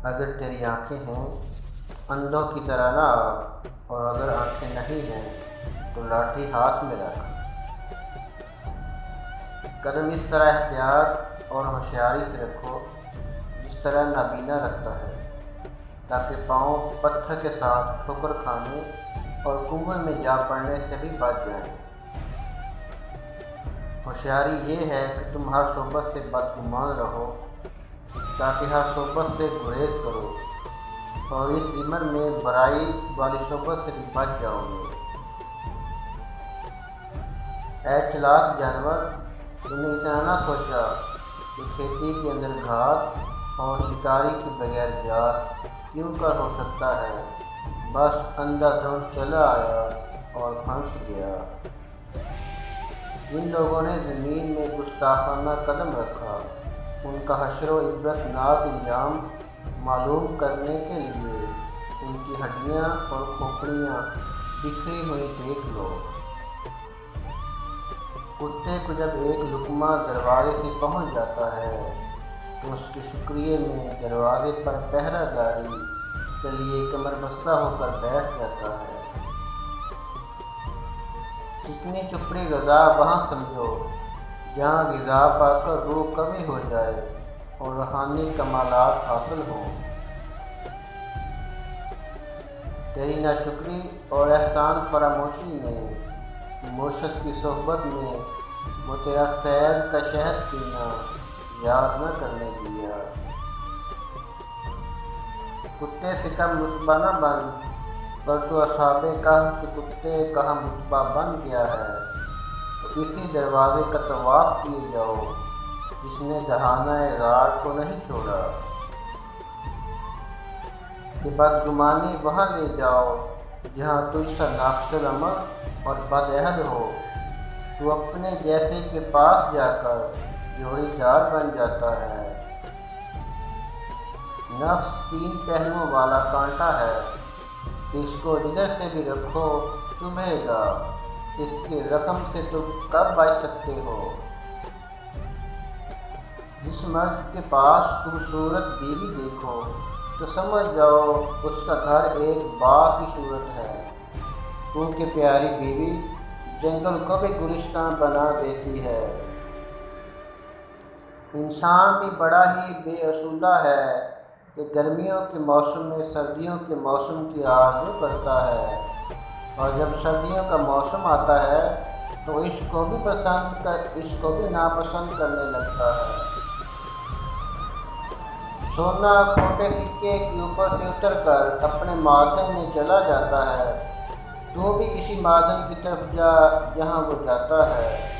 اگر تیری آنکھیں ہیں اندھوں کی طرح نہ آ، اور اگر آنکھیں نہیں ہیں تو لاٹھی ہاتھ میں رکھ۔ قدم اس طرح احتیاط اور ہوشیاری سے رکھو جس طرح نابینا رکھتا ہے، تاکہ پاؤں پتھر کے ساتھ ٹھوکر کھانے اور کنویں میں جا پڑنے سے بھی بچ جائیں۔ ہوشیاری یہ ہے کہ تم ہر صحبت سے بدگمان رہو تاکہ ہر صحبت سے گریز کرو، اور اس عمر میں برائی والی صحبت سے بھی بچ جاؤ گے۔ اے چلاک جانور، تم نے اتنا نہ سوچا کہ کھیتی کے اندر گھات اور شکاری کے بغیر جال کیوں کر ہو سکتا ہے، بس اندھا دھند چلا آیا اور پھنس گیا۔ جن لوگوں نے زمین میں گستاخانہ قدم رکھا، ان کا حشر و عبرت ناک انجام معلوم کرنے کے لیے ان کی ہڈیاں اور کھوپڑیاں بکھری ہوئی دیکھ لو۔ کتے کو جب ایک لقمہ دروازے سے پہنچ جاتا ہے تو اس کے شکریے میں دروازے پر پہرہ داری کے لیے کمر بستہ ہو کر بیٹھ جاتا ہے۔ چکنی چپڑی غذا وہاں سمجھو جہاں غذا پا کر روح قوی ہو جائے اور روحانی کمالات حاصل ہوں۔ تیری ناشکری اور احسان فراموشی نے مرشد کی صحبت میں وہ تیرا فیض کا شہد پینا یاد نہ کرنے دیا۔ کتے سے کم رتبہ نہ بن، پر تو اصحاب کہف کے کتے کہاں رتبہ بن گیا ہے، تو اسی دروازے کا طواف کیے جاؤ جس نے دہانہ غار کو نہیں چھوڑا۔ کہ بدگمانی وہاں لے جاؤ جہاں تجھ سا ناقص العمل اور بدعہد ہو، تو اپنے جیسے کے پاس جا کر جوڑی دار بن جاتا ہے۔ نفس 3 پہلوؤں والا کانٹا ہے، اس کو جدھر سے بھی رکھو چبھے گا، اس کے زخم سے تم کب بچ سکتے ہو؟ جس مرد کے پاس خوبصورت بیوی دیکھو تو سمجھ جاؤ اس کا گھر ایک باغ کی صورت ہے، کیونکہ پیاری بیوی جنگل کو بھی گلستان بنا دیتی ہے۔ انسان بھی بڑا ہی بے اصولہ ہے کہ گرمیوں کے موسم میں سردیوں کے موسم کی آرزو کرتا ہے، اور جب سردیوں کا موسم آتا ہے تو اس کو بھی ناپسند کرنے لگتا ہے۔ سونا کھوٹے سکے کے اوپر سے اتر کر اپنے معدن میں چلا جاتا ہے، تو بھی اسی معدن کی طرف جا جہاں وہ جاتا ہے۔